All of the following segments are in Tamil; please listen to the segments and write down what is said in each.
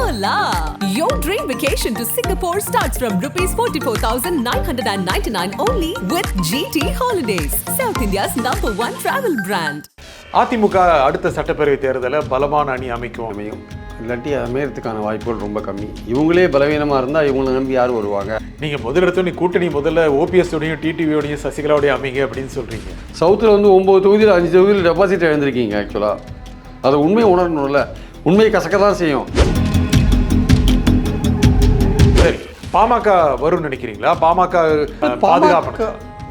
Hola! Your dream vacation to Singapore starts from rupees 44,999 only with GT Holidays, South India's #1 travel brand. AIADMK அடுத்த சட்டப்பேரவை தேர்தலை பலமான அணி அமைக்கும். இல்லாட்டி அமையறதுக்கான வாய்ப்புகள் ரொம்ப கம்மி. இவங்களே பலவீனமாக இருந்தால் இவங்களை நம்பி யார் வருவாங்க? நீங்கள் முதலிடத்தோட கூட்டணி முதல்ல ஓபிஎஸோடையும் டிடிவியோடையும் சசிகலாவோடையும் அமைங்க அப்படின்னு சொல்கிறீங்க. சவுத்தில் வந்து 9 தொகுதியில் 5 தொகுதியில் டெபாசிட் இழந்திருக்கீங்க. ஆக்சுவலாக அதை உண்மையை உணரணும்ல. உண்மையை கசக்க தான் செய்யும். சரி, பாமக வரும்னு நினைக்கிறீங்களா?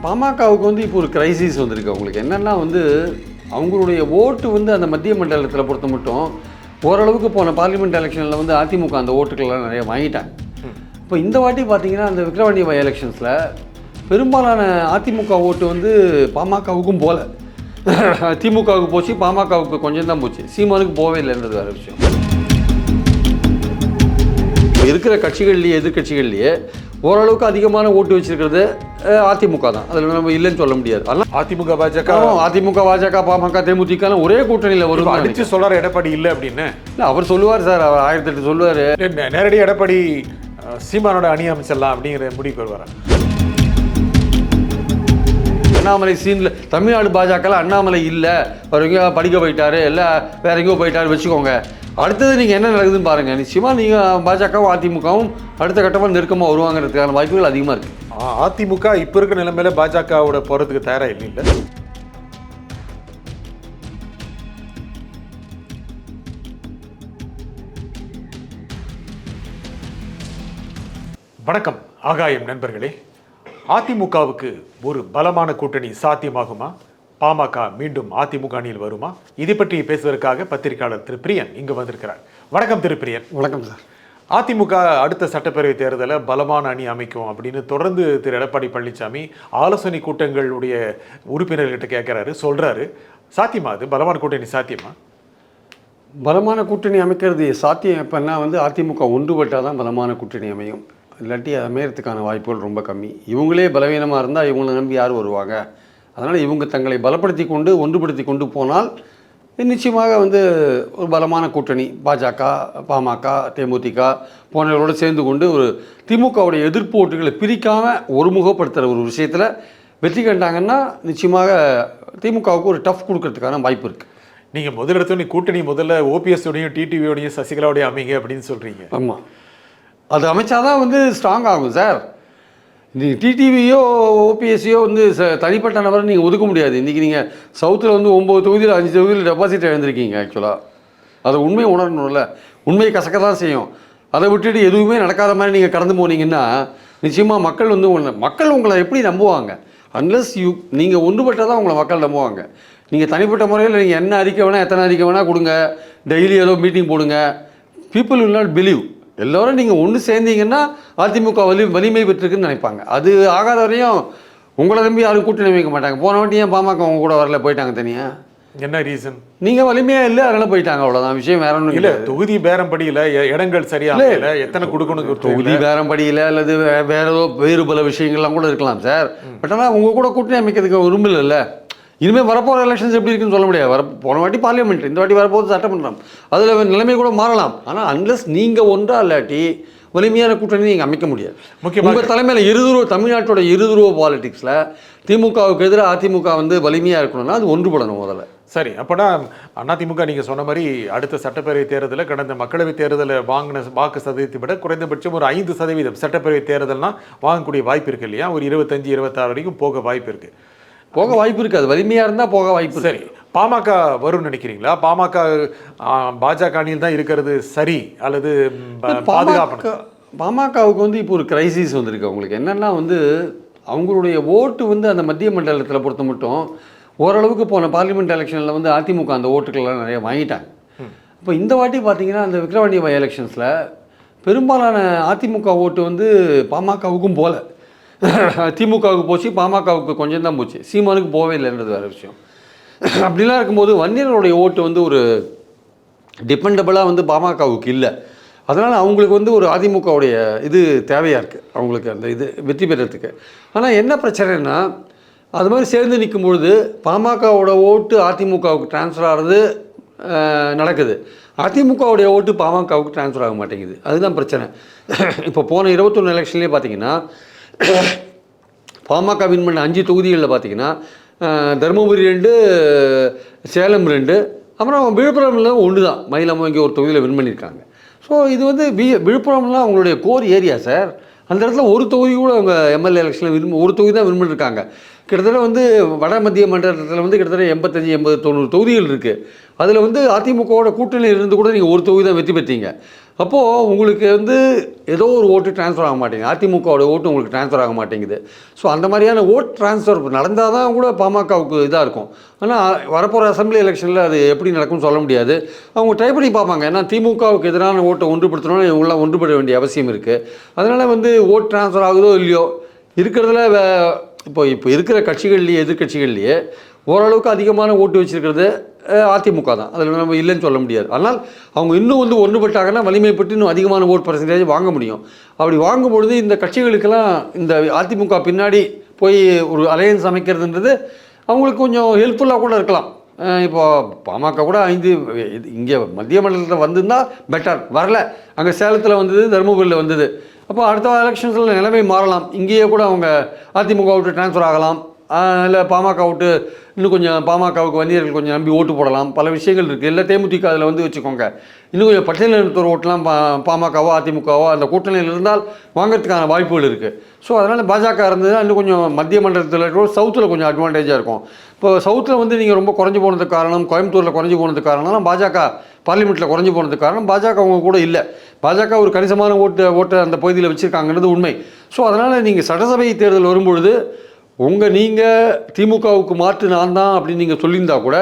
பாமகவுக்கு வந்து இப்போ ஒரு கிரைசிஸ் வந்திருக்கு. அவங்களுக்கு என்னென்னா வந்து அவங்களுடைய ஓட்டு வந்து அந்த மத்திய மண்டலத்தில் பொறுத்த மட்டும் ஓரளவுக்கு போன பார்லிமெண்ட் எலெக்ஷனில் வந்து அதிமுக அந்த ஓட்டுக்கள்லாம் நிறைய வாங்கிட்டாங்க. இப்போ இந்த வாட்டி பார்த்தீங்கன்னா அந்த விக்கிரவாண்டி எலெக்ஷன்ஸில் பெரும்பாலான அதிமுக ஓட்டு வந்து பாமகவுக்கும் போகல. திமுகவுக்கு போச்சு, பாமகவுக்கு கொஞ்சம் தான் போச்சு. சீமானுக்கு போகவே இல்லைன்றது வேறு விஷயம். இருக்கிற கட்சிகள்லேயே எதிர்கட்சிகள்லேயே ஓரளவுக்கு அதிகமான ஓட்டு வச்சிருக்கிறது அதிமுக தான். அதில் நம்ம இல்லைன்னு சொல்ல முடியாது. ஆனால் அதிமுக பாஜக பாமக தேமுதிக ஒரே கூட்டணியில் வரும். அடிச்சு சொல்றாரு எடப்பாடி இல்லை அப்படின்னு. இல்லை, அவர் சொல்லுவார் சார். அவர் 1008 சொல்லுவார். நேரடியாக எடப்பாடி சீமானோட அணி அமைச்சிடலாம் அப்படிங்கிற முடிவுக்கு வருவார். அண்ணாமலை சீனில் தமிழ்நாடு பாஜகவில் அண்ணாமலை இல்லை, அவர் எங்கேயோ படிக்க போயிட்டாரு, இல்லை வேற எங்கேயோ போயிட்டாரு வச்சுக்கோங்க. அடுத்தது நீங்கள் என்ன நடக்குதுன்னு பாருங்கள். நிச்சயமாக நீங்கள் பாஜகவும் அதிமுகவும் அடுத்த கட்டமாக நெருக்கமாக வருவாங்கிறதுக்கான வாய்ப்புகள் அதிகமாக இருக்குது. அதிமுக இப்போ இருக்க நிலைமையில பாஜகவோட போகிறதுக்கு தயாராக இல்லை. வணக்கம் ஆகாயம் நண்பர்களே. அதிமுகவுக்கு ஒரு பலமான கூட்டணி சாத்தியமாகுமா? பாமக மீண்டும் அதிமுக அணியில் வருமா? இதை பற்றி பேசுவதற்காக பத்திரிகையாளர் திரு பிரியன் இங்கு வந்திருக்கிறார். வணக்கம் திரு பிரியன். வணக்கம் சார். அதிமுக அடுத்த சட்டப்பேரவை தேர்தலை பலமான அணி அமைக்கும் அப்படின்னு தொடர்ந்து திரு எடப்பாடி பழனிசாமி ஆலோசனை கூட்டங்களுடைய உறுப்பினர்கிட்ட கேட்குறாரு, சொல்கிறாரு. சாத்தியமா அது? பலமான கூட்டணி சாத்தியமா? பலமான கூட்டணி அமைக்கிறது சாத்தியம் எப்போன்னா வந்து அதிமுக ஒன்றுபட்டால் தான் பலமான கூட்டணி அமையும். இல்லாட்டி அமையறதுக்கான வாய்ப்புகள் ரொம்ப கம்மி. இவங்களே பலவீனமாக இருந்தால் இவங்களை நம்பி யார் வருவாங்க? அதனால் இவங்க தங்களை பலப்படுத்தி கொண்டு ஒன்றுபடுத்தி கொண்டு போனால் நிச்சயமாக வந்து ஒரு பலமான கூட்டணி பாஜக பாமக தேமுதிக போன்றவர்களோடு சேர்ந்து கொண்டு ஒரு திமுகவுடைய எதிர்ப்பு ஓட்டுகளை பிரிக்காமல் ஒருமுகப்படுத்துகிற ஒரு விஷயத்தில் வெற்றி கண்டாங்கன்னா நிச்சயமாக திமுகவுக்கு ஒரு டஃப் கொடுக்கறதுக்கான வாய்ப்பு இருக்குது. நீங்கள் முதலிடத்தோட கூட்டணி முதல்ல ஓபிஎஸோடையும் டிடிவியோடையும் சசிகலாவோடையும் அமைங்க அப்படின்னு சொல்கிறீங்க. ஆமாம், அது அமைச்சாதான் வந்து ஸ்ட்ராங் ஆகும் சார். நீங்கள் டிடிவியோ ஓபிஎஸ்சியோ வந்து தனிப்பட்ட நபரை நீங்கள் ஒதுக்க முடியாது. இன்றைக்கி நீங்கள் சவுத்தில் வந்து 9 தொகுதியில் 5 தொகுதியில் டெபாசிட் இழந்திருக்கீங்க. ஆக்சுவலாக அதை உண்மையை உணரணும்ல. உண்மையை கசக்க தான் செய்யும். அதை விட்டுட்டு எதுவுமே நடக்காத மாதிரி நீங்கள் கடந்து போனீங்கன்னா நிச்சயமாக மக்கள் உங்களை எப்படி நம்புவாங்க? அன்லஸ் நீங்கள் ஒன்றுபட்டால் தான் உங்களை மக்கள் நம்புவாங்க. நீங்கள் தனிப்பட்ட முறையில் நீங்கள் என்ன அறிக்கை வேணால் எத்தனை அறிக்கை வேணால் கொடுங்க, டெய்லி ஏதோ மீட்டிங் போடுங்க, பீப்புள் வில் நாட் பிலீவ். எல்லோரும் நீங்கள் ஒன்று சேர்ந்தீங்கன்னா அதிமுக வலிமை பெற்றிருக்குன்னு நினைப்பாங்க. அது ஆகாத வரையும் உங்களை நம்பி யாரும் கூட்டணி வைக்க மாட்டாங்க. போன வாட்டி ஏன் பாமக அவங்க கூட வரல, போயிட்டாங்க தனியாக. என்ன ரீசன்? நீங்கள் வலிமையாக இல்லை, அதனால் போயிட்டாங்க. அவ்வளோதான் விஷயம். வேற ஒன்றும் இல்லை. தொகுதி பேரம்படியில் இடங்கள் சரியாக இல்லை, எத்தனை கொடுக்கணும் தொகுதி பேரம்படியில் அல்லது வேறு பல விஷயங்கள்லாம் கூட இருக்கலாம் சார். பட் ஆனால் உங்கள் கூட கூட்டணி அமைக்கிறதுக்கு விரும்பல இல்லை. இனிமேல் வரப்போகிற எலெக்ஷன்ஸ் எப்படி இருக்குன்னு சொல்ல முடியாது. போன வாட்டி பார்லிமெண்ட், இந்த வாட்டி வரப்போகுது சட்டமன்றம். அதில் நிலைமை கூட மாறலாம். ஆனால் அன்லஸ் நீங்கள் ஒன்றா இல்லாட்டி வலிமையான கூட்டணி நீங்கள் அமைக்க முடியாது. முக்கியமாக உங்கள் தலைமையில் தமிழ்நாட்டோட இருதுருவ பாலிடிக்ஸில் திமுகவுக்கு எதிராக அதிமுக வந்து வலிமையாக இருக்கணும்னா அது ஒன்றுபடணும் முதல்ல. சரி, அப்போனா அதிமுக நீங்கள் சொன்ன மாதிரி அடுத்த சட்டப்பேரவை தேர்தலில் கடந்த மக்களவைத் தேர்தலில் வாங்கின வாக்கு சதவீதத்தை விட குறைந்தபட்சம் ஒரு 5% சட்டப்பேரவை தேர்தல்னால் வாங்கக்கூடிய வாய்ப்பு இருக்குது இல்லையா? ஒரு 25-26 வரைக்கும் போக வாய்ப்பு இருக்குது. அது வலிமையாக இருந்தால் போக வாய்ப்பு. சரி, பாமக வரும்னு நினைக்கிறீங்களா? பாஜக அணியில் தான் இருக்கிறது சரி அல்லது பாமகவுக்கு வந்து இப்போ ஒரு கிரைசிஸ் வந்திருக்கு. அவங்களுக்கு என்னென்னா வந்து அவங்களுடைய ஓட்டு வந்து அந்த மத்திய மண்டலத்தில் பொறுத்த மட்டும் ஓரளவுக்கு போன பார்லிமெண்ட் எலெக்ஷனில் வந்து அதிமுக அந்த ஓட்டுக்கள்லாம் நிறைய வாங்கிட்டாங்க. இப்போ இந்த வாட்டி பார்த்தீங்கன்னா அந்த விக்கிரவாண்டி எலெக்ஷன்ஸில் பெரும்பாலான அதிமுக ஓட்டு வந்து பாமகவுக்கும் போகல. திமுகவுக்கு போச்சு, பாமகவுக்கு கொஞ்சம் தான் போச்சு. சீமானுக்கு போகவே இல்லைன்றது வேறு விஷயம். அப்படிலாம் இருக்கும்போது வன்னியர்களுடைய ஓட்டு வந்து ஒரு டிபெண்டபிளாக வந்து பாமகவுக்கு இல்லை. அதனால் அவங்களுக்கு வந்து ஒரு அதிமுகவுடைய இது தேவையாக இருக்குது, அவங்களுக்கு அந்த இது வெற்றி பெறத்துக்கு. ஆனால் என்ன பிரச்சனைன்னா அது மாதிரி சேர்ந்து நிற்கும்பொழுது பாமகவோட ஓட்டு அதிமுகவுக்கு டிரான்ஸ்ஃபர் ஆகிறது நடக்குது. அதிமுகவுடைய ஓட்டு பாமகவுக்கு ட்ரான்ஸ்ஃபர் ஆக மாட்டேங்குது. அதுதான் பிரச்சனை. இப்போ போன 21 எலெக்ஷன்லேயே பார்த்தீங்கன்னா பாமக வின் பண்ண 5 தொகுதிகளில் பார்த்தீங்கன்னா தருமபுரி 2, சேலம் 2, அப்புறம் விழுப்புரம்ல 1 தான். மயிலாம இங்கே ஒரு தொகுதியில் வின் பண்ணியிருக்காங்க. ஸோ இது வந்து விழுப்புரம்லாம் அவங்களுடைய கோர் ஏரியா சார். அந்த இடத்துல ஒரு தொகுதி கூட அவங்க எம்எல்ஏ எலெக்ஷனில் ஒரு தொகுதி தான் வின் பண்ணியிருக்காங்க. கிட்டத்தட்ட வந்து வட மத்திய மண்டலத்தில் வந்து கிட்டத்தட்ட 85, 80, 90 தொகுதிகள் இருக்குது. அதில் வந்து அதிமுகவோட கூட்டணியில் இருந்து கூட நீங்கள் ஒரு தொகுதி தான் வெற்றி பெற்றீங்க. அப்போது உங்களுக்கு வந்து ஏதோ ஒரு ஓட்டு ட்ரான்ஸ்ஃபர் ஆக மாட்டேங்குது. அதிமுகவோட ஓட்டு உங்களுக்கு ட்ரான்ஸ்ஃபர் ஆக மாட்டேங்குது. ஸோ அந்த மாதிரியான ஓட் ட்ரான்ஸ்ஃபர் நடந்தால் தான் கூட பாமகவுக்கு இதாக இருக்கும். ஆனால் வரப்போகிற அசம்பிளி எலெக்ஷனில் அது எப்படி நடக்கும்னு சொல்ல முடியாது. அவங்க ட்ரை பண்ணி பார்ப்பாங்க. ஏன்னா திமுகவுக்கு எதிரான ஓட்டை ஒன்றுபடுத்தணும்னு இவங்களாம் ஒன்றுபட வேண்டிய அவசியம் இருக்குது. அதனால் வந்து ஓட் ட்ரான்ஸ்ஃபர் ஆகுதோ இல்லையோ இருக்கிறதுல இப்போ இருக்கிற கட்சிகள்லேயே எதிர்கட்சிகள்லேயே ஓரளவுக்கு அதிகமான ஓட்டு வச்சுருக்கிறது அதிமுக தான். அதில் நம்ம இல்லைன்னு சொல்ல முடியாது. ஆனால் அவங்க இன்னும் வந்து ஒன்றுபட்டாங்கன்னா வலிமைப்பட்டு இன்னும் அதிகமான ஓட் பர்சன்டேஜ் வாங்க முடியும். அப்படி வாங்கும்பொழுது இந்த கட்சிகளுக்கெல்லாம் இந்த அதிமுக பின்னாடி போய் ஒரு அலையன்ஸ் அமைக்கிறதுன்றது அவங்களுக்கு கொஞ்சம் ஹெல்ப்ஃபுல்லாக கூட இருக்கலாம். இப்போ பாமக கூட 5 இங்கே மத்திய மண்டலத்தில் வந்திருந்தால் பெட்டர், வரல. அங்கே சேலத்தில் வந்தது, தருமபுரியில் வந்தது. அப்போ அடுத்த எலெக்ஷன்ஸில் நிலைமை மாறலாம். இங்கேயே கூட அவங்க அதிமுக விட்டு ட்ரான்ஸ்ஃபர் ஆகலாம். இல்லை பாமக விட்டு இன்னும் கொஞ்சம் பாமகவுக்கு வன்னியர்கள் கொஞ்சம் நம்பி ஓட்டு போடலாம். பல விஷயங்கள் இருக்குது. இல்லை தேமுதிக அதில் வந்து வச்சுக்கோங்க. இன்னும் கொஞ்சம் பட்டியலினத்தோர் ஓட்டெலாம் பாமகவோ அதிமுகவோ அந்த கூட்டணியில் இருந்தால் வாங்கிறதுக்கான வாய்ப்புகள் இருக்குது. ஸோ அதனால் பாஜக இருந்ததுன்னா இன்னும் கொஞ்சம் மத்திய மண்டலத்தில் இருக்கிற சவுத்தில் கொஞ்சம் அட்வான்டேஜாக இருக்கும். இப்போ சவுத்தில் வந்து நீங்கள் ரொம்ப குறைஞ்சி போனதுக்கு காரணம், கோயம்புத்தூரில் குறைஞ்சி போனதுக்கு காரணம்லாம் பாஜக பார்லிமெண்ட்டில் குறைஞ்சி போனதுக்கு காரணம் பாஜக அவங்க கூட இல்லை. பாஜக ஒரு கணிசமான ஓட்டை அந்த பகுதியில் வச்சுருக்காங்கன்றது உண்மை. ஸோ அதனால் நீங்கள் சட்டசபை தேர்தல் வரும்பொழுது நீங்கள் திமுகவுக்கு மாற்று நான் தான் அப்படின்னு நீங்கள் சொல்லியிருந்தா கூட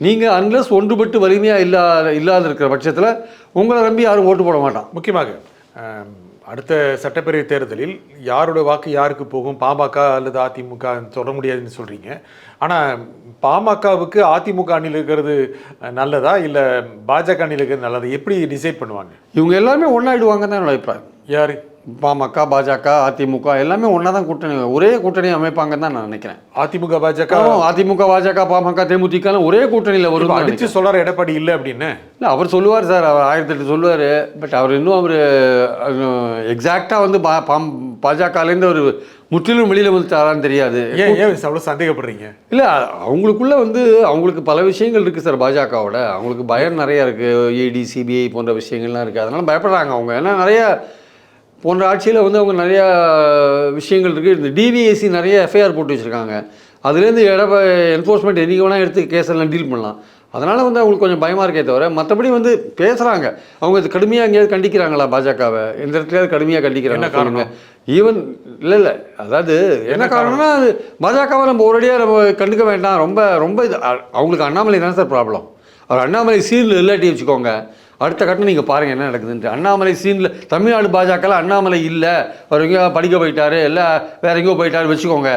நீங்கள் அன்லஸ் ஒன்றுபட்டு வலிமையாக இல்லாத இருக்கிற பட்சத்தில் உங்களை நம்பி யாரும் ஓட்டு போட மாட்டான். முக்கியமாக அடுத்த சட்டப்பேரவை தேர்தலில் யாரோட வாக்கு யாருக்கு போகும், பாமக அல்லது அதிமுக சொல்ல முடியாதுன்னு சொல்கிறீங்க. ஆனால் பாமகவுக்கு அதிமுக அணியில் இருக்கிறது நல்லதா இல்லை பாஜக அணியில் இருக்கிறது நல்லதா, எப்படி டிசைட் பண்ணுவாங்க? இவங்க எல்லாருமே ஒன்றாயிடுவாங்க தான் என்னோட அபிப்பிராயம். யார்? பாமக, பாஜக, அதிமுக எல்லாமே ஒன்றா தான் கூட்டணி, ஒரே கூட்டணி அமைப்பாங்கன்னு தான் நான் நினைக்கிறேன். அதிமுக, பாஜக, பாமக, தேமுதிக ஒரே கூட்டணியில் வரும். அடிச்சு சொல்கிறார் எடப்பாடி இல்லை அப்படின்னு. இல்லை, அவர் சொல்லுவார் சார், அவர் 1008 சொல்லுவார். பட் அவர் இன்னும் அவர் எக்ஸாக்டாக வந்து பாஜகலேருந்து அவர் முற்றிலும் வெளியில் வந்துட்டாரான்னு தெரியாது. ஏன் அவ்வளோ சந்தேகப்படுறீங்க? இல்லை, அவங்களுக்குள்ள வந்து அவங்களுக்கு பல விஷயங்கள் இருக்குது சார். பாஜகவோட அவங்களுக்கு பயம் நிறையா இருக்குது. இடி, சிபிஐ போன்ற விஷயங்கள்லாம் இருக்குது. அதனால் பயப்படுறாங்க அவங்க. ஏன்னா நிறைய போன்ற ஆட்சியில் வந்து அவங்க நிறையா விஷயங்கள் இருக்குது. இந்த டிவிஎஸ்சி நிறைய எஃப்ஐஆர் போட்டு வச்சுருக்காங்க. அதுலேருந்து என்ஃபோர்ஸ்மெண்ட் என்றைக்கு வேணால் எடுத்து கேஸெல்லாம் டீல் பண்ணலாம். அதனால் வந்து அவங்களுக்கு கொஞ்சம் பயமாக இருக்கே தவிர மற்றபடி வந்து பேசுகிறாங்க. அவங்க இது கடுமையாக எங்கேயாவது கண்டிக்கிறாங்களா பாஜகவை? எந்த இடத்துலையாவது கடுமையாக கண்டிக்கிறாங்க? என்ன காரணம்? ஈவன் இல்லை அதாவது என்ன காரணம்னா அது பாஜகவை நம்ம ஒரேடியாக நம்ம கண்டுக்க வேண்டாம். ரொம்ப ரொம்ப இது அவங்களுக்கு அண்ணாமலை தான் சார் ப்ராப்ளம். அவர் அண்ணாமலை சீனில் இல்லாட்டி வச்சுக்கோங்க, அடுத்த கட்டம் நீங்கள் பாருங்கள் என்ன நடக்குதுன்ட்டு. அண்ணாமலை சீனில் தமிழ்நாடு பாஜகவில் அண்ணாமலை இல்லை, அவர் எங்கேயோ படிக்க போயிட்டார், இல்லை வேறு எங்கேயோ போயிட்டார் வச்சுக்கோங்க.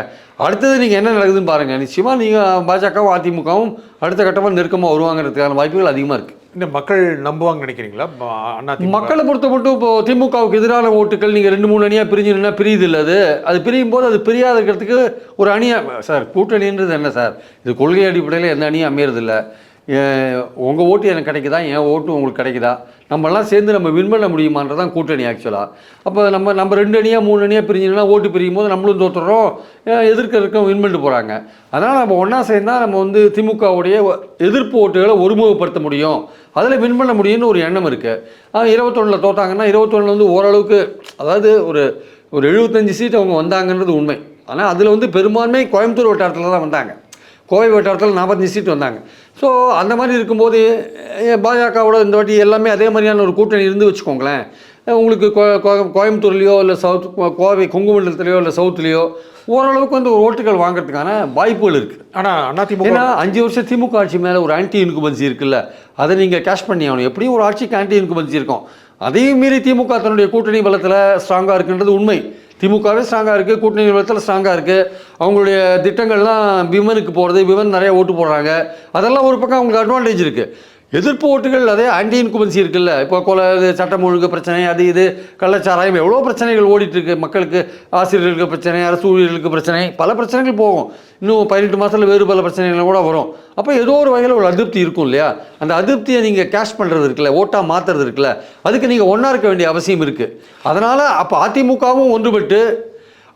அடுத்தது நீங்கள் என்ன நடக்குதுன்னு பாருங்கள். நிச்சயமாக நீங்கள் பாஜகவும் அதிமுகவும் அடுத்த கட்டமாக நெருக்கமாக வருவாங்கிறதுக்கான வாய்ப்புகள் அதிகமாக இருக்குது. இந்த மக்கள் நம்புவாங்கன்னு நினைக்கிறீங்களா? மக்களை பொறுத்த மட்டும் இப்போ திமுகவுக்கு எதிரான ஓட்டுகள் நீங்கள் 2-3 அணியாக பிரிஞ்சுன்னா பிரியுது இல்லை. அது பிரியும் போது அது பிரியாத இருக்கிறதுக்கு ஒரு அணியாக சார் கூட்டணின்றது என்ன சார்? இது கொள்கை அடிப்படையில் எந்த அணியும் அமையறதில்லை. உங்கள் ஓட்டு எனக்கு கிடைக்குதா, என் ஓட்டு உங்களுக்கு கிடைக்குதா, நம்மளாம் சேர்ந்து நம்ம வின் பண்ண முடியுமான்றதான் கூட்டணி ஆக்சுவலாக. அப்போ நம்ம 2 அணியாக 3 அணியாக பிரிஞ்சுன்னா ஓட்டு பிரியும் போது நம்மளும் தோற்றுறோம், எதிர்க்க வின் பண்ணிட்டு போகிறாங்க. அதனால் நம்ம ஒன்றா சேர்ந்தால் நம்ம வந்து திமுகவுடைய எதிர்ப்பு ஓட்டுகளை ஒருமுகப்படுத்த முடியும், அதில் வின் பண்ண முடியும்னு ஒரு எண்ணம் இருக்குது. 21 தோத்தாங்கன்னா 21 வந்து ஓரளவுக்கு அதாவது ஒரு 75 சீட் அவங்க வந்தாங்கன்றது உண்மை. ஆனால் அதில் வந்து பெரும்பான்மை கோயம்புத்தூர் வட்டாரத்தில் தான் வந்தாங்க. கோவை வட்டாரத்தில் 45 சீட் வந்தாங்க. ஸோ அந்த மாதிரி இருக்கும்போது பாஜகவோட இந்த வாட்டி எல்லாமே அதே மாதிரியான ஒரு கூட்டணி இருந்து வச்சுக்கோங்களேன். உங்களுக்கு கோயம்புத்தூர்லேயோ இல்லை கோவை கொங்கு மண்டலத்துலையோ இல்லை சவுத்துலேயோ ஓரளவுக்கு வந்து ஒரு ஓட்டுகள் வாங்குறதுக்கான வாய்ப்புகள் இருக்குது. ஆனால் ஏன்னா 5 வருஷம் திமுக ஆட்சி மேலே ஒரு ஆன்டி இன்குபன்சி இருக்குல்ல, அதை நீங்கள் கேஷ் பண்ணி ஆகணும். எப்படியும் ஒரு ஆட்சிக்கு ஆன்டி இன்குபன்சி இருக்கும். அதையும் மீறி திமுக தன்னுடைய கூட்டணி பலத்தில் ஸ்ட்ராங்காக இருக்குன்றது உண்மை. திமுகவே ஸ்ட்ராங்காக இருக்குது, கூட்டணி பலத்தில் ஸ்ட்ராங்காக இருக்குது. அவங்களுடைய திட்டங்கள்லாம் விமனுக்கு போகிறது, விமன் நிறைய ஓட்டு போடுறாங்க, அதெல்லாம் ஒரு பக்கம் அவங்களுக்கு அட்வான்டேஜ் இருக்குது. எதிர்ப்பு ஓட்டுகள் அதே ஆன்டி இன்குமென்சி இருக்குல்ல. இப்போ கொலை, சட்டம் ஒழுங்கு பிரச்சனை, அது இது கள்ளச்சாராயம், எவ்வளோ பிரச்சனைகள் ஓடிட்டு இருக்கு. மக்களுக்கு, ஆசிரியர்களுக்கு பிரச்சனை, அரசு ஊழியர்களுக்கு பிரச்சனை, பல பிரச்சனைகள் போகும். இன்னும் 18 மாதத்தில் வேறு பல பிரச்சனைகள் கூட வரும். அப்போ ஏதோ ஒரு வகையில் ஒரு அதிருப்தி இருக்கும் இல்லையா? அந்த அதிருப்தியை நீங்கள் கேஷ் பண்ணுறது இருக்குல்ல, ஓட்டாக மாற்றுறது இருக்குல்ல, அதுக்கு நீங்கள் ஒன்றா இருக்க வேண்டிய அவசியம் இருக்குது. அதனால் அப்போ அதிமுகவும் ஒன்றுபட்டு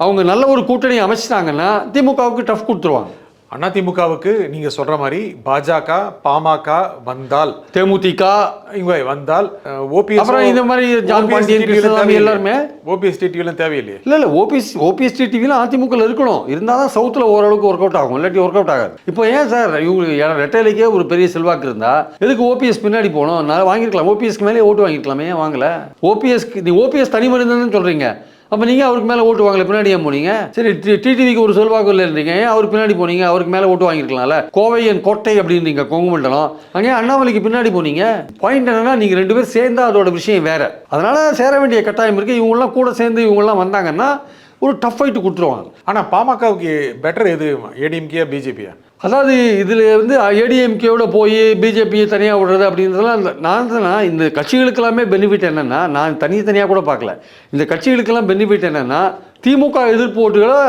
அவங்க நல்ல ஒரு கூட்டணி அமைச்சிட்டாங்கன்னா திமுகவுக்கு டஃப் கொடுத்துருவாங்க. அதிமுகவுக்கு நீங்க சொல்ற மாதிரி பாஜக, பாமக வந்தால், தேமுதிக இங்க வந்தால், ஓபிஎஸ் அப்புறம் இந்த மாதிரி ஜான் பாண்டியன், கிருஷ்ணசாமி எல்லாருமே ஓபிஎஸ் டிவிலாம் தேவையில்லையே. இல்லை ஓபிஎஸ் டிவிலாம் அதிமுக இருக்கணும். இருந்தால் தான் சவுத்தில் ஓரளவுக்கு ஒர்க் அவுட் ஆகும், இல்லாட்டி ஒர்க் அவுட் ஆகாது. இப்போ ஏன் சார் இவங்களுக்கு ரெட்டையிலேயே ஒரு பெரிய செல்வாக்கு இருந்தால் எதுக்கு ஓபிஎஸ் பின்னாடி போகணும்? நான் வாங்கியிருக்கலாம், ஓபிஎஸ்க்கு மேலே ஓட்டு வாங்கியிருக்கலாமே, ஏன் வாங்கலை? ஓபிஎஸ் தனி மனிதன்னு சொல்கிறீங்க, அப்போ நீங்கள் அவருக்கு மேலே ஓட்டு வாங்கல, பின்னாடி ஏன் போனீங்க? சரி, டிடிவிக்கு ஒரு செல்வாக்கு இல்லைன்றீங்க, ஏன் அவருக்கு பின்னாடி போனீங்க? அவருக்கு மேலே ஓட்டு வாங்கியிருக்கலாம்ல. கோவையன் கோட்டை அப்படின்றீங்க, கொங்கு மண்டலம், அங்கே அண்ணாமலைக்கு பின்னாடி போனீங்க. பாயிண்ட் என்னன்னா, நீங்கள் 2 பேர் சேர்ந்தா அதோட விஷயம் வேற. அதனால சேர வேண்டிய கட்டாயம் இருக்குது. இவங்கெல்லாம் கூட சேர்ந்து இவங்கெல்லாம் வந்தாங்கன்னா ஒரு டஃப் ஃபைட்டு கொடுத்துருவாங்க. ஆனால் பாமகவுக்கு பெட்டர் எது, ஏடிஎம்கேயா பிஜேபியா? அதாவது இதில் வந்து ஏடிஎம்கேவோட போய் பிஜேபியை தனியாக விடுறது அப்படின்றதுலாம் நான் இந்த கட்சிகளுக்கெல்லாமே பெனிஃபிட் என்னென்னா, நான் தனியாக கூட பார்க்கல. இந்த கட்சிகளுக்கெல்லாம் பெனிஃபிட் என்னென்னா, திமுக எதிர்ப்பு ஓட்டுகளை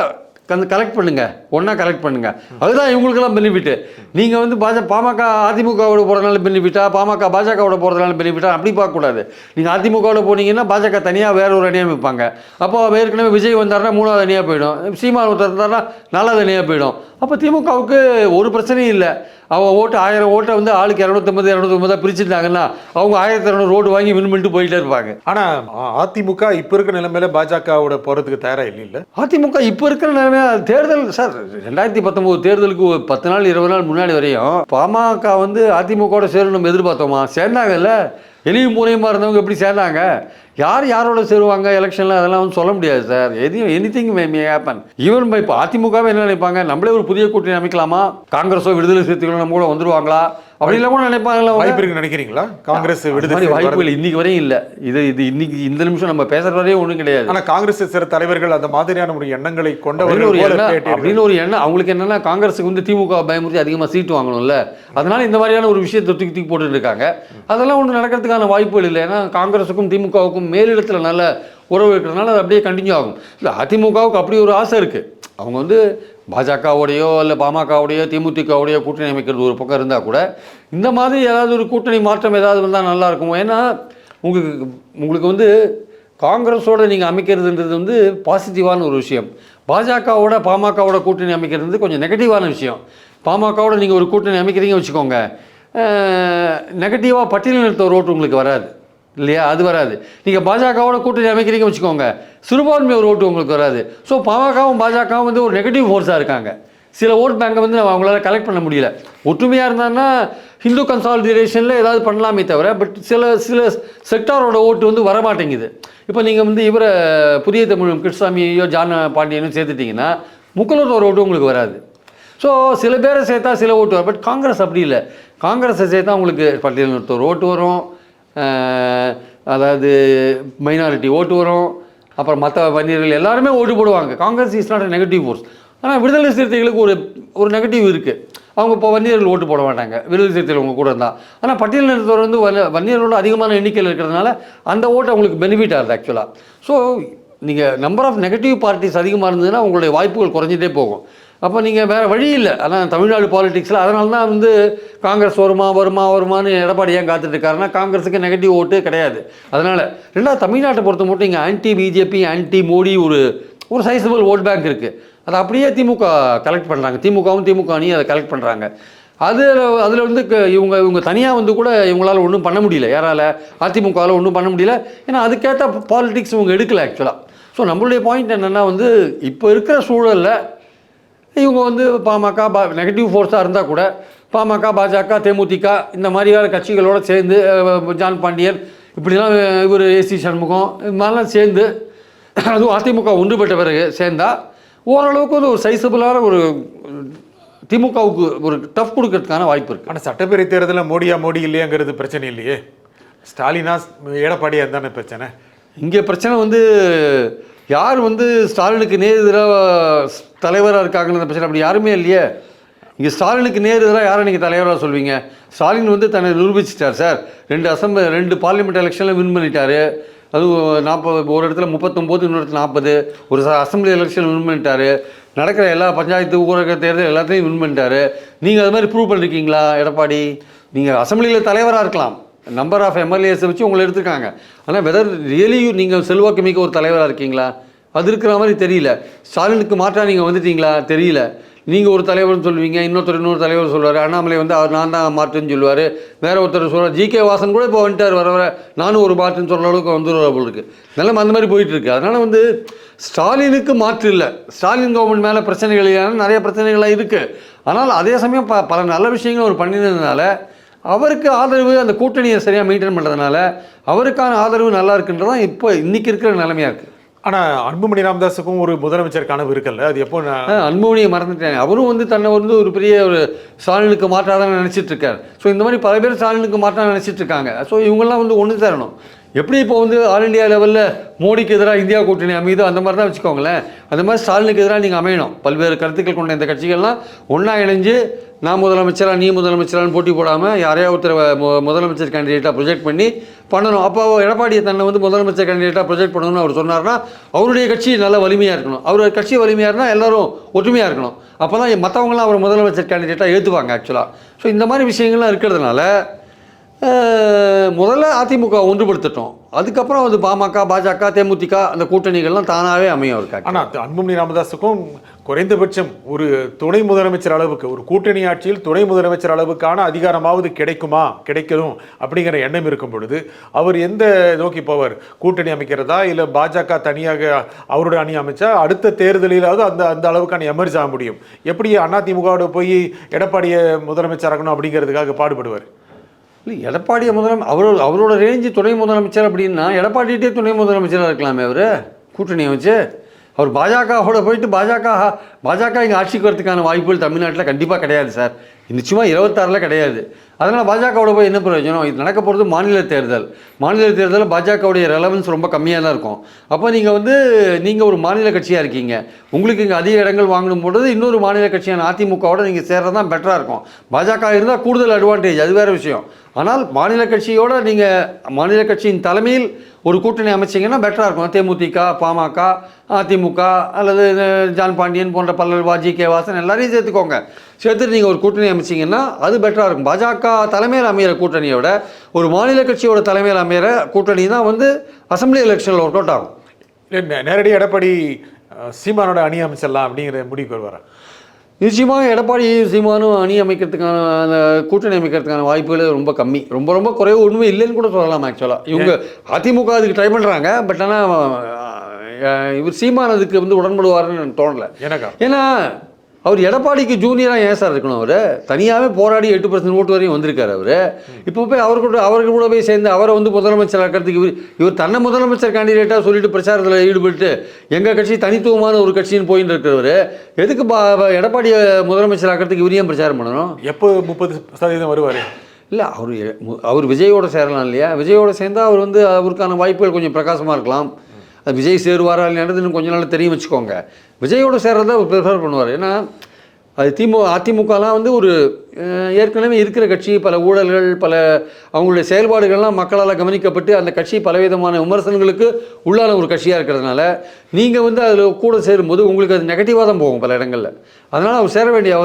கலெக்ட் பண்ணுங்க, ஒன்றா கலெக்ட் பண்ணுங்க, அதுதான் இவங்களுக்கெல்லாம் பெனிஃபிட்டு. நீங்கள் வந்து பாமக அதிமுகவோட போகிறதுனால பெனிஃபிட்டா, பாமக பாஜகவோட போகிறதுனால பெனிஃபிட்டா அப்படி பார்க்கக்கூடாது. நீங்கள் அதிமுகவோட போனீங்கன்னா பாஜக தனியாக வேற ஒரு அணியாக வைப்பாங்க. அப்போ ஏற்கனவே விஜய் வந்தாருன்னா 3வது அணியாக போயிடும், சீமான் ஒருத்தர் இருந்தாருன்னா 4வது அணியாக போயிடும். அப்போ திமுகவுக்கு ஒரு பிரச்சனையும் இல்லை. அவங்க ஓட்டு 1000 ஓட்டை வந்து ஆளுக்கு 250 பிரிச்சுட்டாங்கன்னா அவங்க 1200 ஓட்டு வாங்கி வின் பண்ணிட்டு போயிட்டே இருப்பாங்க. ஆனால் அதிமுக இப்போ இருக்கிற நிலைமையில பாஜகவோட போகிறதுக்கு தயாராக இல்லை. அதிமுக இப்போ இருக்கிற நிலைமை தேர்தல் சார் 2019 தேர்தலுக்கு 10 நாள் 20 நாள் முன்னாடி வரையும் பாமக வந்து அதிமுகவோட சேரணும் நம்ம எதிர்பார்த்தோமா? சேர்ந்தாங்கல்ல. எளியும் மூலியமாக இருந்தவங்க எப்படி சேர்ந்தாங்க? யாரோட சேருவாங்க எலெக்ஷனில், அதெல்லாம் வந்து சொல்ல முடியாது sir. Anything may happen. Even இப்போ அதிமுகவே என்ன நினைப்பாங்க, நம்மளே ஒரு புதிய கூட்டணி அமைக்கலாமா, காங்கிரஸோ விடுதலை சிறுத்தைகளோ நம்ம கூட வந்துருவாங்களா அப்படிலாம் கூட நினைப்பாங்களா? வாய்ப்பு இருக்குன்னு நினைக்கிறீங்களா? காங்கிரஸ் விடுதலை வாய்ப்பு இல்லை, இன்னைக்கு வரையும் இல்லை. இது இன்னைக்கு இந்த நிமிஷம் நம்ம பேசுற வரையும் ஒன்றும் கிடையாது. ஆனால் காங்கிரஸ் சில தலைவர்கள் அந்த மாதிரியான ஒரு எண்ணங்களை கொண்டவர்கள் அப்படின்னு ஒரு எண்ணம் அவங்களுக்கு என்னன்னா, காங்கிரஸுக்கு வந்து திமுக பயமுறுத்தி அதிகமாக சீட்டு வாங்கணும்ல, அதனால இந்த மாதிரியான ஒரு விஷயத்தை தூக்கி போட்டுட்டு இருக்காங்க. அதெல்லாம் ஒன்று நடக்கிறதுக்கான வாய்ப்புகள் இல்லை. ஏன்னா காங்கிரஸுக்கும் திமுகவுக்கும் மேலிடத்தில் நல்ல உறவு இருக்கிறதுனால அது அப்படியே கண்டினியூ ஆகும். இல்லை, அதிமுகவுக்கு அப்படி ஒரு ஆசை இருக்குது. அவங்க வந்து பாஜகவோடையோ இல்லை பாமகவோடையோ தேமுதிகவோடையோ கூட்டணி அமைக்கிறது ஒரு பக்கம் இருந்தால் கூட இந்த மாதிரி ஏதாவது ஒரு கூட்டணி மாற்றம் ஏதாவது வந்தால் நல்லாயிருக்கும். ஏன்னா உங்களுக்கு வந்து காங்கிரஸோடு நீங்கள் அமைக்கிறதுன்றது வந்து பாசிட்டிவான ஒரு விஷயம். பாஜகவோட பாமகவோட கூட்டணி அமைக்கிறது வந்து கொஞ்சம் நெகட்டிவான விஷயம். பாமகவோட நீங்கள் ஒரு கூட்டணி அமைக்கிறீங்க வச்சுக்கோங்க, நெகட்டிவாக பட்டியலினத்த ஒரு ஓட்டு உங்களுக்கு வராது இல்லையா? அது வராது. நீங்கள் பாஜகவோட கூட்டணி அமைக்கிறீங்க வச்சுக்கோங்க, சிறுபான்மை ஒரு ஓட்டு உங்களுக்கு வராது. ஸோ பாமகவும் பாஜகவும் வந்து ஒரு நெகட்டிவ் ஃபோர்ஸாக இருக்காங்க. சில ஓட் பேங்கை வந்து அவங்களால கலெக்ட் பண்ண முடியல. ஒற்றுமையாக இருந்தாங்கன்னா ஹிந்து கன்சாலிடேஷனில் ஏதாவது பண்ணலாமே தவிர, பட் சில செக்டாரோட ஓட்டு வந்து வரமாட்டேங்குது. இப்போ நீங்கள் வந்து இவரை புதிய தமிழ் கிருஷ்ணசாமியோ ஜான் பாண்டியனும் சேர்த்துட்டிங்கன்னா முக்கலத்தோட ஓட்டு உங்களுக்கு வராது. ஸோ சில பேரை சேர்த்தா சில ஓட்டு வரும். பட் காங்கிரஸ் அப்படி இல்லை. காங்கிரஸை சேர்த்தா உங்களுக்கு பட்டியலினத்தோர் ஓட்டு வரும், அதாவது மைனாரிட்டி ஓட்டு வரும், அப்புறம் மற்ற வன்னியர்கள் எல்லாருமே ஓட்டு போடுவாங்க. Congress is not a negative force. ஆனால் விடுதலை சிறுத்தைகளுக்கு ஒரு நெகட்டிவ் இருக்குது. அவங்க இப்போ வன்னியர்கள் ஓட்டு போட மாட்டாங்க விடுதலை சிறுத்தைகள் அவங்க கூட இருந்தால். ஆனால் பட்டியலினத்தோர் வந்து வன்னியர்களோட அதிகமான எண்ணிக்கையில் இருக்கிறதுனால அந்த ஓட்டு அவங்களுக்கு பெனிஃபிட் ஆகுது ஆக்சுவலாக. ஸோ நீங்கள் நம்பர் ஆஃப் நெகட்டிவ் பார்ட்டிஸ் அதிகமாக இருந்ததுன்னா உங்களுடைய வாய்ப்புகள் குறைஞ்சிட்டே போகும். அப்போ நீங்கள் வேறு வழி இல்லை. ஆனால் தமிழ்நாடு பாலிடிக்ஸில் அதனால தான் வந்து காங்கிரஸ் வருமானு எடப்பாடி ஏன் காத்துட்ருக்காருன்னா, காங்கிரஸுக்கு நெகட்டிவ் ஓட்டு கிடையாது. அதனால் ரெண்டாவது தமிழ்நாட்டை பொறுத்த மட்டும் இங்கே ஆன்டி பிஜேபி ஆன்டி மோடி ஒரு சைஸபிள் ஓட் பேங்க் இருக்குது. அதை அப்படியே திமுக கலெக்ட் பண்ணுறாங்க. திமுக அணி அதை கலெக்ட் பண்ணுறாங்க. அதில் வந்து இவங்க தனியாக வந்து கூட இவங்களால் ஒன்றும் பண்ண முடியல. யாரால்? அதிமுகவால் ஒன்றும் பண்ண முடியல. ஏன்னா அதுக்கேற்ற பாலிடிக்ஸ் இவங்க எடுக்கலை ஆக்சுவலாக. ஸோ நம்மளுடைய பாயிண்ட் என்னென்னா வந்து இப்போ இருக்கிற சூழலில் இவங்க வந்து பாமக நெகட்டிவ் ஃபோர்ஸாக இருந்தால் கூட பாமக பாஜக தேமுதிக இந்த மாதிரியான கட்சிகளோடு சேர்ந்து ஜான் பாண்டியன் இப்படிலாம் இவர் ஏசி சண்முகம் இது மாதிரிலாம் சேர்ந்து அதுவும் அதிமுக ஒன்றுபட்ட பிறகு சேர்ந்தால் ஓரளவுக்கு ஒரு சைஸபிளான ஒரு திமுகவுக்கு ஒரு டஃப் கொடுக்கறதுக்கான வாய்ப்பு இருக்குது. ஆனால் சட்டப்பேரவை தேர்தலில் மோடி இல்லையாங்கிறது பிரச்சனை இல்லையே. ஸ்டாலினா எடப்பாடியா இருந்தானே பிரச்சனை. இங்கே பிரச்சனை வந்து யார் வந்து ஸ்டாலினுக்கு நேர் எதிராக தலைவராக இருக்காங்கன்ற பிரச்சனை அப்படி யாருமே இல்லையே. இங்கே ஸ்டாலினுக்கு நேர் எதிராக யாரை நீங்கள் தலைவராக சொல்வீங்க? ஸ்டாலின் வந்து தன்னை நிரூபிச்சிட்டார் சார். 2 பார்லிமெண்ட் எலெக்ஷனில் வின் பண்ணிட்டார். அதுவும் 40, ஒரு இடத்துல 39, இன்னொரு இடத்துல 40, ஒரு அசம்பிளி எலெக்ஷன் வின் பண்ணிட்டார். நடக்கிற எல்லா பஞ்சாயத்து ஊரக தேர்தல் எல்லாத்தையும் வின் பண்ணிட்டார். நீங்கள் அது மாதிரி ப்ரூவ் பண்ணிருக்கீங்களா எடப்பாடி? நீங்கள் அசம்பிளியில் தலைவராக இருக்கலாம், நம்பர் ஆஃப் எம்எல்ஏஸை வச்சு உங்களை எடுத்துருக்காங்க. ஆனால் வெதர் ரியலி நீங்கள் செல்வாக்கு மிக்க ஒரு தலைவராக இருக்கீங்களா? அது இருக்கிற மாதிரி தெரியல. ஸ்டாலினுக்கு மாற்றாக நீங்கள் வந்துட்டீங்களா? தெரியல. நீங்கள் ஒரு தலைவர்னு சொல்லுவீங்க, இன்னொரு தலைவர் சொல்லுவார். அண்ணாமலை வந்து அவர் நான் தான் மாற்றுன்னு சொல்லுவார். வேறு ஒருத்தர் சொல்லுவார். ஜி.கே. வாசன் கூட இப்போ வந்துட்டார், வர நானும் ஒரு மாற்றுன்னு சொல்கிற அளவுக்கு வந்துடுவார் போல் இருக்குது. நிலைமை அந்த மாதிரி போயிட்டுருக்கு. அதனால் வந்து ஸ்டாலினுக்கு மாற்று இல்லை. ஸ்டாலின் கவர்மெண்ட் மேலே பிரச்சனைகள் நிறைய பிரச்சனைகள்லாம் இருக்குது. ஆனால் அதே சமயம் பல நல்ல விஷயங்கள் அவர் பண்ணினதுனால அவருக்கு ஆதரவு, அந்த கூட்டணியை சரியாக மெயின்டைன் பண்ணுறதுனால அவருக்கான ஆதரவு நல்லா இருக்குன்றதான் இப்போ இன்றைக்கி இருக்கிற நிலைமையாக இருக்குது. ஆனால் அன்புமணி ராமதாஸுக்கும் ஒரு முதலமைச்சர் கனவு இருக்குல்ல, அது எப்போ? அன்புமணியை மறந்துட்டேன். அவரும் வந்து தன்னை வந்து ஒரு பெரிய ஒரு ஸ்டாலினுக்கு மாற்றாக தான் நினச்சிட்டு இருக்கார். ஸோ இந்த மாதிரி பல பேர் ஸ்டாலினுக்கு மாற்றாக நினச்சிட்டு இருக்காங்க. ஸோ இவங்கெல்லாம் வந்து ஒன்று சேரணும். எப்படி இப்போ வந்து ஆல் இண்டியா லெவலில் மோடிக்கு எதிராக இந்தியா கூட்டணி அமையுதோ அந்த மாதிரி தான் வச்சுக்கோங்களேன். அந்த மாதிரி ஸ்டாலினுக்கு எதிராக நீங்கள் அமையணும். பல்வேறு கருத்துக்கள் கொண்ட இந்த கட்சிகள்லாம் ஒன்றா இணைஞ்சு நான் முதலமைச்சரா நீ முதலமைச்சரான்னு போட்டி போடாமல் யாரையா ஒருத்தர் முதலமைச்சர் கேண்டிடேட்டாக ப்ரொஜெக்ட் பண்ணி பண்ணணும். அப்போ எடப்பாடியை தன்னை வந்து முதலமைச்சர் கேண்டிடேட்டாக ப்ரொஜெக்ட் பண்ணணும்னு அவர் சொன்னார்னா அவருடைய கட்சி நல்ல வலிமையாக இருக்கணும். அவர் கட்சி வலிமையாக இருந்தால் எல்லோரும் ஒற்றுமையாக இருக்கணும். அப்போ தான் மற்றவங்களாம் அவர் முதலமைச்சர் கேண்டிடேட்டாக ஏற்றுவாங்க ஆக்சுவலாக. ஸோ இந்த மாதிரி விஷயங்கள்லாம் இருக்கிறதுனால முதல்ல அதிமுக ஒன்றுபடுத்தட்டும். அதுக்கப்புறம் வந்து பாமக, பாஜக, தேமுதிக அந்த கூட்டணிகள்லாம் தானாகவே அமையும் இருக்காங்க. ஆனால் அன்புமணி ராமதாஸுக்கும் குறைந்தபட்சம் ஒரு துணை முதலமைச்சர் அளவுக்கு, ஒரு கூட்டணி ஆட்சியில் துணை முதலமைச்சர் அளவுக்கான அதிகாரமாவது கிடைக்கணும் அப்படிங்கிற எண்ணம் இருக்கும் பொழுது அவர் எந்த நோக்கி போவார்? கூட்டணி அமைக்கிறதா, இல்லை பாஜக தனியாக அவரோட அணி அமைச்சா அடுத்த தேர்தலிலாவது அந்த அளவுக்கான எமர்ஜ் ஆக முடியும்? எப்படி அதிமுகவோட போய் எடப்பாடியை முதலமைச்சராகணும் அப்படிங்கிறதுக்காக பாடுபடுவார்? இல்லை, எடப்பாடியை அவரோட ரேஞ்சு துணை முதலமைச்சர் அப்படின்னா எடப்பாடிகிட்டே துணை முதலமைச்சராக இருக்கலாமே அவர் கூட்டணியை வச்சு. அவர் பாஜகவோட போயிட்டு பாஜக இங்கே ஆட்சிக்கு வரதுக்கான வாய்ப்புகள் தமிழ்நாட்டில் கண்டிப்பாக கிடையாது சார். நிச்சயமாக 26 கிடையாது. அதனால் பாஜகவோட போய் என்ன பிரயோஜனம்? இது நடக்க போகிறது மாநில தேர்தலில் பாஜகவுடைய ரெலவன்ஸ் ரொம்ப கம்மியாக தான் இருக்கும். அப்போ நீங்கள் ஒரு மாநில கட்சியாக இருக்கீங்க, உங்களுக்கு இங்கே அதிக இடங்கள் வாங்கணும் பொழுது இன்னொரு மாநில கட்சியான அதிமுகவோட நீங்கள் சேர்றது தான் பெட்டராக இருக்கும். பாஜக இருந்தால் கூடுதல் அட்வான்டேஜ், அது வேறு விஷயம். ஆனால் மாநில கட்சியோட நீங்கள் மாநில கட்சியின் தலைமையில் ஒரு கூட்டணி அமைச்சிங்கன்னா பெட்டராக இருக்கும். தேமுதிக, பாமக, அதிமுக அல்லது ஜான் பாண்டியன் போன்ற பல்லவா, ஜி.கே. வாசன் எல்லாரையும் சேர்த்துட்டு நீங்கள் ஒரு கூட்டணி அமைச்சிங்கன்னா அது பெட்டராக இருக்கும். பாஜக தலைமையில் அமைகிற கூட்டணியோட ஒரு மாநில கட்சியோட தலைமையில் அமைகிற கூட்டணி தான் வந்து அசம்பிளி எலெக்ஷனில் ஒர்க் அவுட் ஆகும். இல்லை, நேரடியாக எடப்பாடி சீமானோட அணி அமைச்சிடலாம் அப்படிங்கிற முடிவுக்கு வருவார். நிச்சயமாக எடப்பாடி சீமானும் அணி அமைக்கிறதுக்கான அந்த கூட்டணி அமைக்கிறதுக்கான வாய்ப்புகள் ரொம்ப கம்மி, ரொம்ப குறைவு, ஒன்றுமே இல்லைன்னு கூட சொல்லலாம். ஆக்சுவலாக இவங்க அதிமுக அதுக்கு ட்ரை பண்ணுறாங்க. பட் ஆனால் இவர் சீமான் அதுக்கு வந்து உடன்படுவார்னு எனக்கு தோணலை. ஏன்னா அவர் எடப்பாடிக்கு ஜூனியராக ஏன் சார் இருக்கணும்? அவர் தனியாகவே போராடி 8% ஓட்டு வரையும் வந்திருக்காரு. அவர் இப்போ போய் அவருக்கு கூட போய் சேர்ந்து அவரை வந்து முதலமைச்சர் ஆக்கிறதுக்கு இவர் தன்னை முதலமைச்சர் கேண்டிடேட்டாக சொல்லிட்டு பிரச்சாரத்தில் ஈடுபட்டு எங்கள் கட்சி தனித்துவமான ஒரு கட்சின்னு போயின்னு இருக்கிறவர் எதுக்கு எடப்பாடியை முதலமைச்சர் ஆக்கிறதுக்கு இவர் ஏன் பிரச்சாரம் பண்ணணும்? எப்போ 30% வருவார்? இல்லை, அவர் விஜயோட சேரலாம் இல்லையா? விஜயோட சேர்ந்தால் அவர் வந்து அவருக்கான வாய்ப்புகள் கொஞ்சம் பிரகாசமாக இருக்கலாம். விஜய் சேருவாரா இல்லைன்றது இன்னும் கொஞ்ச நாள் தெரியும் வச்சுக்கோங்க. விஜயோட சேர்றதை அவர் ப்ரிஃபர் பண்ணுவார். ஏன்னா அது அதிமுகலாம் வந்து ஒரு ஏற்கனவே இருக்கிற கட்சி, பல ஊழல்கள், பல அவங்களுடைய செயல்பாடுகள்லாம் மக்களால் கவனிக்கப்பட்டு அந்த கட்சி பலவிதமான விமர்சனங்களுக்கு உள்ளான ஒரு கட்சியாக இருக்கிறதுனால நீங்கள் வந்து அதில் கூட சேரும்போது உங்களுக்கு அது நெகட்டிவாக தான் போகும் பல இடங்களில். அதனால் அவர் சேர வேண்டிய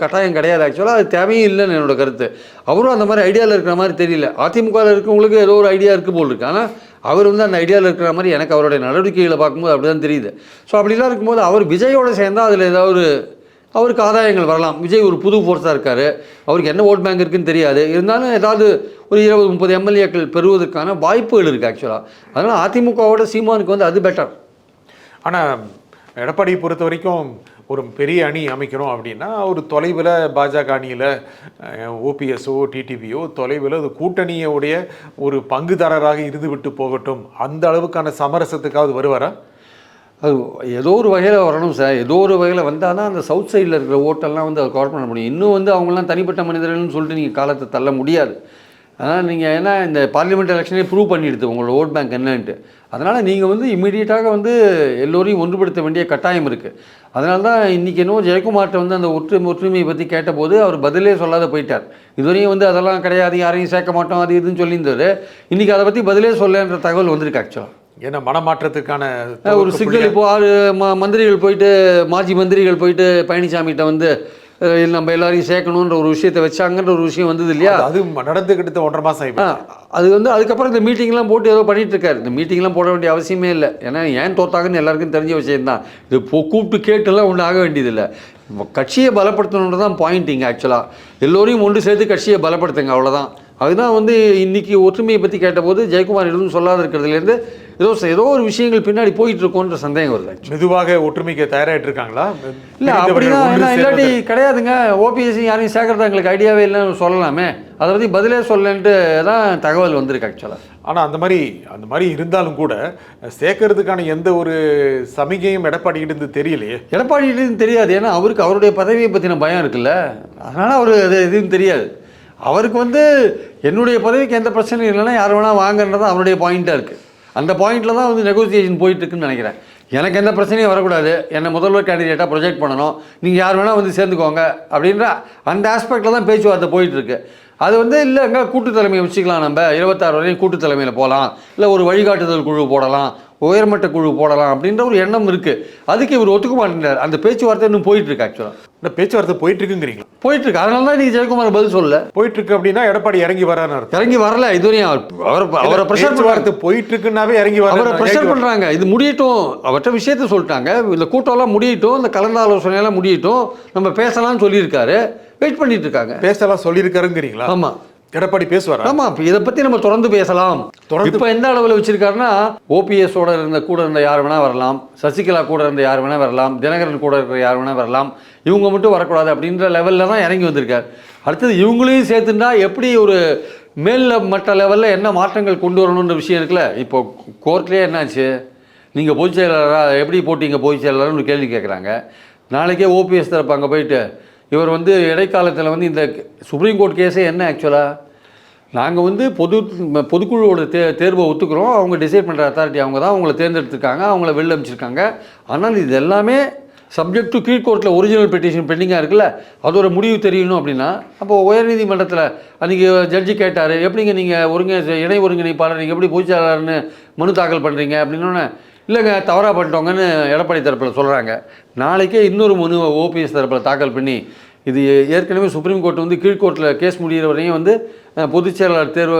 கட்டாயம் கிடையாது. ஆக்சுவலாக அது தேவையும் இல்லைன்னு என்னோடய கருத்து. அவரும் அந்த மாதிரி ஐடியாவில் இருக்கிற மாதிரி தெரியல. அதிமுகவில் இருக்கிறவங்களுக்கு ஏதோ ஒரு ஐடியா இருக்குது போல் இருக்குது. ஆனால் அவர் வந்து அந்த ஐடியாவில் இருக்கிற மாதிரி எனக்கு அவருடைய நடவடிக்கைகளை பார்க்கும்போது அப்படி தான் தெரியுது. ஸோ அப்படிலாம் இருக்கும்போது அவர் விஜயோடு சேர்ந்தால் அதில் ஏதாவது அவருக்கு ஆதாயங்கள் வரலாம். விஜய் ஒரு புது ஃபோர்ஸாக இருக்கார், அவருக்கு என்ன ஓட் பேங்க் இருக்குதுன்னு தெரியாது. இருந்தாலும் ஏதாவது ஒரு 20-30 எம்எல்ஏக்கள் பெறுவதற்கான வாய்ப்புகள் இருக்குது ஆக்சுவலாக. அதனால் அதிமுகவோட சீமானுக்கு வந்து அது பெட்டர். ஆனால் எடப்பாடியை பொறுத்த வரைக்கும் ஒரு பெரிய அணி அமைக்கணும் அப்படின்னா ஒரு தொலைவில் பாஜக அணியில் ஓபிஎஸ்ஓ டிடிவியோ தொலைவில் அது கூட்டணியோடைய ஒரு பங்குதாரராக இருந்து விட்டு போகட்டும், அந்த அளவுக்கான சமரசத்துக்காவது வருவாரா? அது ஏதோ ஒரு வகையில் வரணும் சார். ஏதோ ஒரு வகையில் வந்தால் தான் அந்த சவுத் சைடில் இருக்கிற ஓட்டெல்லாம் வந்து அதை கவர் பண்ண முடியும். இன்னும் வந்து அவங்களாம் தனிப்பட்ட மனிதர்கள்னு சொல்லிட்டு நீங்கள் காலத்தை தள்ள முடியாது. அதனால் நீங்கள் ஏன்னா இந்த பார்லிமெண்ட் எலெக்ஷனே ப்ரூவ் பண்ணிடுது உங்களோட ஓட் பேங்க் என்னன்ட்டு. அதனால் நீங்கள் வந்து இம்மீடியட்டாக வந்து எல்லோரையும் ஒன்றுபடுத்த வேண்டிய கட்டாயம் இருக்குது. அதனால தான் இன்றைக்கி என்னவோ ஜெயக்குமார்கிட்ட வந்து அந்த ஒற்றுமையை பற்றி கேட்டபோது அவர் பதிலே சொல்லாத போயிட்டார். இதுவரையும் வந்து அதெல்லாம் கிடையாது, யாரையும் சேர்க்க மாட்டோம் அது இதுன்னு சொல்லியிருந்தார். இன்றைக்கி அதை பற்றி பதிலே சொல்லன்ற தகவல் வந்திருக்கு. ஆக்சுவலாக ஏன்னா மனமாற்றத்துக்கான ஒரு சிக்கல் இப்போ 6 மந்திரிகள் போயிட்டு மாஜி மந்திரிகள் போயிட்டு பழனிசாமிகிட்ட வந்து நம்ம எல்லாரையும் சேர்க்கணுன்ற ஒரு விஷயத்தை வச்சாங்கன்ற ஒரு விஷயம் வந்தது இல்லையா? அது நடந்துக்கிட்டு 1.5 மாதம் ஆகிடும். அது வந்து அதுக்கப்புறம் இந்த மீட்டிங்லாம் போட்டு ஏதோ பண்ணிட்டு இருக்காரு. இந்த மீட்டிங்லாம் போட வேண்டிய அவசியமே இல்லை. ஏன்னா ஏன் தோத்தாங்கன்னு எல்லாருக்கும் தெரிஞ்ச விஷயம்தான். இது கூப்பிட்டு கேட்டுலாம் ஒன்றும் ஆக வேண்டியதில்லை. கட்சியை பலப்படுத்தணுன்றது தான் பாயிண்ட் இங்கே. ஆக்சுவலாக எல்லோரையும் ஒன்று சேர்த்து கட்சியை பலப்படுத்துங்க, அவ்வளோதான். அதுதான் வந்து இன்றைக்கி ஒற்றுமையை பற்றி கேட்டபோது ஜெயக்குமார் எதுவும் சொல்லாத இருக்கிறதுலேருந்து ஏதோ ஒரு விஷயங்கள் பின்னாடி போயிட்டு இருக்கோன்ற சந்தேகம் வருது. மெதுவாக ஒற்றுமைக்கு தயாராகிட்டு இருக்காங்களா? இல்லை அப்படிதான். ஏன்னா இல்லாட்டி கிடையாதுங்க, ஓபிஎஸ்சி யாரையும் சேர்க்கறதா எங்களுக்கு ஐடியாவே இல்லைன்னு சொல்லலாமே. அதை பற்றி பதிலே சொல்லன்ட்டு தான் தகவல் வந்திருக்கு ஆக்சுவலாக. ஆனால் அந்த மாதிரி இருந்தாலும் கூட சேர்க்கறதுக்கான எந்த ஒரு சமிகையும் எடப்பாடிக்கிட்டு தெரியலையே. எடப்பாடிக்கிட்டு தெரியாது. ஏன்னா அவருக்கு அவருடைய பதவியை பற்றின பயம் இருக்குல்ல, அதனால் அவர் அது எதுவும் தெரியாது. அவருக்கு வந்து என்னுடைய பதவிக்கு எந்த பிரச்சனையும் இல்லைன்னா யார் வேணால் வாங்கன்றது அவருடைய பாயிண்ட்டாக இருக்குது. அந்த பாயிண்டில் தான் வந்து நெகோசியேஷன் போயிட்டுருக்குன்னு நினைக்கிறேன். எனக்கு எந்த பிரச்சனையும் வரக்கூடாது, என்னை முதல்வர் கேண்டிடேட்டாக ப்ரொஜெக்ட் பண்ணணும், நீங்கள் யார் வேணால் வந்து சேர்ந்துக்கோங்க அப்படின்ற அந்த ஆஸ்பெக்டில் தான் பேச்சுவார்த்தை போயிட்டுருக்கு. அது வந்து இல்லைங்க கூட்டு தலைமையை வச்சுக்கலாம், நம்ம 26 வரையும் கூட்டு தலைமையில் போகலாம், இல்லை ஒரு வழிகாட்டுதல் குழு போடலாம், உயர்மட்ட குழு போடலாம் அப்படின்ற ஒரு எண்ணம் இருக்குது. அதுக்கு இவர் ஒத்துக்க மாட்டேங்கிறார். அந்த பேச்சுவார்த்தை இன்னும் போயிட்டுருக்கு. ஆக்சுவலாக இந்த பேச்சுவார்த்தை போயிட்டுருக்குங்கிறீங்களா? போயிட்டுருக்கு. அதனால தான் இன்றைக்கி ஜெயக்குமார் பதில் சொல்ல போயிட்டுருக்கு. அப்படின்னா எடப்பாடி இறங்கி வரான்னு இறங்கி வரல. இதுவரையும் அவரை ப்ரெஷர் வார்த்தை போயிட்டுருக்குன்னாவே இறங்கி வர அவரை ப்ரெஷர் பண்ணுறாங்க. இது முடியட்டும், அவற்ற விஷயத்த சொல்லிட்டாங்க, இந்த கூட்டம்லாம் முடியட்டும், இந்த கலந்து ஆலோசனையெல்லாம் முடியட்டும், நம்ம பேசலாம்னு சொல்லியிருக்காரு. வெயிட் பண்ணிட்டு இருக்காங்க. பேசலாம் சொல்லியிருக்காருங்கிறீங்களா? ஆமாம், எடப்பாடி பேசுவார். ஆமாம், இதை பற்றி நம்ம தொடர்ந்து பேசலாம். இப்போ எந்த அளவில் வச்சிருக்காருன்னா, ஓபிஎஸோட கூட இருந்த யார் வேணால் வரலாம், சசிகலா கூட இருந்த யார் வேணால் வரலாம், தினகரன் கூட இருக்கிற யார் வேணால் வரலாம், இவங்க மட்டும் வரக்கூடாது அப்படின்ற லெவலில் தான் இறங்கி வந்திருக்கார். அடுத்தது இவங்களையும் சேர்த்துட்டா எப்படி ஒரு மேல் மட்ட லெவலில் என்ன மாற்றங்கள் கொண்டு வரணுன்ற விஷயம் இருக்குல்ல. இப்போ கோர்ட்லேயே என்னாச்சு, நீங்கள் பொதுச் செயலாளராக எப்படி போட்டீங்க பொதுச் செயலாளர்னு ஒரு கேள்வி கேட்குறாங்க. நாளைக்கே ஓபிஎஸ் தரப்பு அங்கே போயிட்டு இவர் வந்து இடைக்காலத்தில் வந்து இந்த சுப்ரீம் கோர்ட் கேஸே என்ன ஆக்சுவலாக நாங்கள் வந்து பொதுக்குழுவோட தேர்வை ஒத்துக்கிறோம், அவங்க டிசைட் பண்ணுற அத்தாரிட்டி அவங்க தான், அவங்கள தேர்ந்தெடுத்துருக்காங்க, அவங்கள வெளில அமைச்சிருக்காங்க. ஆனால் இது எல்லாமே சப்ஜெக்ட் டு கீழ்கோர்ட்டில் ஒரிஜினல் பெட்டிஷன் பெண்டிங்காக இருக்குல்ல, அதோட முடிவு தெரியணும். அப்படின்னா அப்போது உயர்நீதிமன்றத்தில் அன்றைக்கி ஜட்ஜி கேட்டார், எப்படிங்க நீங்கள் இணை ஒருங்கிணைப்பாளர் நீங்கள் எப்படி பொதுச் செயலாளர்னு மனு தாக்கல் பண்ணுறீங்க அப்படின்னோடனே, இல்லைங்க தவறாக பண்ணிட்டோங்கன்னு எடப்பாடி தரப்பில் சொல்கிறாங்க. நாளைக்கே இன்னொரு மனு ஓபிஎஸ் தரப்பில் தாக்கல் பண்ணி, இது ஏற்கனவே சுப்ரீம் கோர்ட் வந்து கீழ்கோர்ட்டில் கேஸ் முடிகிற வரையும் வந்து பொதுச் செயலாளர் தேர்வு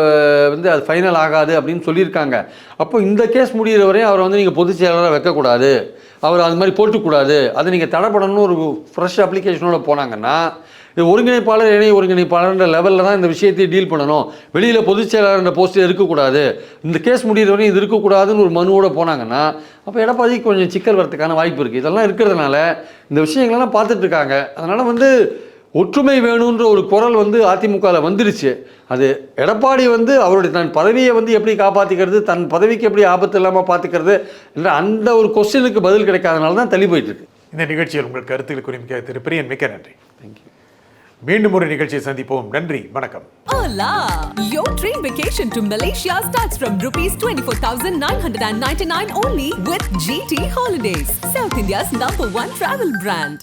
வந்து அது ஃபைனல் ஆகாது அப்படின்னு சொல்லியிருக்காங்க. அப்போ இந்த கேஸ் முடிகிற வரையும் அவரை வந்து நீங்கள் பொதுச் செயலாளராக வைக்கக்கூடாது, அவர் அது மாதிரி போட்டுக்கூடாது, அதை நீங்கள் தடைப்படணும்னு ஒரு ஃப்ரெஷ் அப்ளிகேஷனோட போனாங்கன்னா, இது ஒருங்கிணைப்பாளர் இணை ஒருங்கிணைப்பாளர்ன்ற லெவலில் தான் இந்த விஷயத்தை டீல் பண்ணணும். வெளியில் பொதுச் செயலாளர்ன்ற போஸ்ட்டு இருக்கக்கூடாது, இந்த கேஸ் முடிகிற வரையும் இது இருக்கக்கூடாதுன்னு ஒரு மனுவோடு போனாங்கன்னா, அப்போ எடப்பாடிக்கு கொஞ்சம் சிக்கல் வரதுக்கான வாய்ப்பு இருக்குது. இதெல்லாம் இருக்கிறதுனால இந்த விஷயங்கள்லாம் பார்த்துட்ருக்காங்க. அதனால் வந்து ஒற்றுமை வேணுன்ற ஒரு குரல் வந்து அதிமுகவில் வந்துருச்சு. அது எடப்பாடி வந்து அவருடைய தன் பதவியை வந்து எப்படி காப்பாற்றிக்கிறது, தன் பதவிக்கு எப்படி ஆபத்து இல்லாமல் பார்த்துக்கிறது என்ற அந்த ஒரு கொஸ்டினுக்கு பதில் கிடைக்காதனால தான் தள்ளி போயிட்டுருக்கு. இந்த நிகழ்ச்சியில் உங்கள் கருத்துக்கள் குறிப்பிட்ட திரு பிரியன் மிக்க நன்றி. தேங்க்யூ. மீண்டும் ஒரு நிகழ்ச்சியை சந்திப்போம். நன்றி, வணக்கம். Hola! Your dream vacation to Malaysia starts from rupees 24,999 only with GT Holidays, South India's #1 travel brand.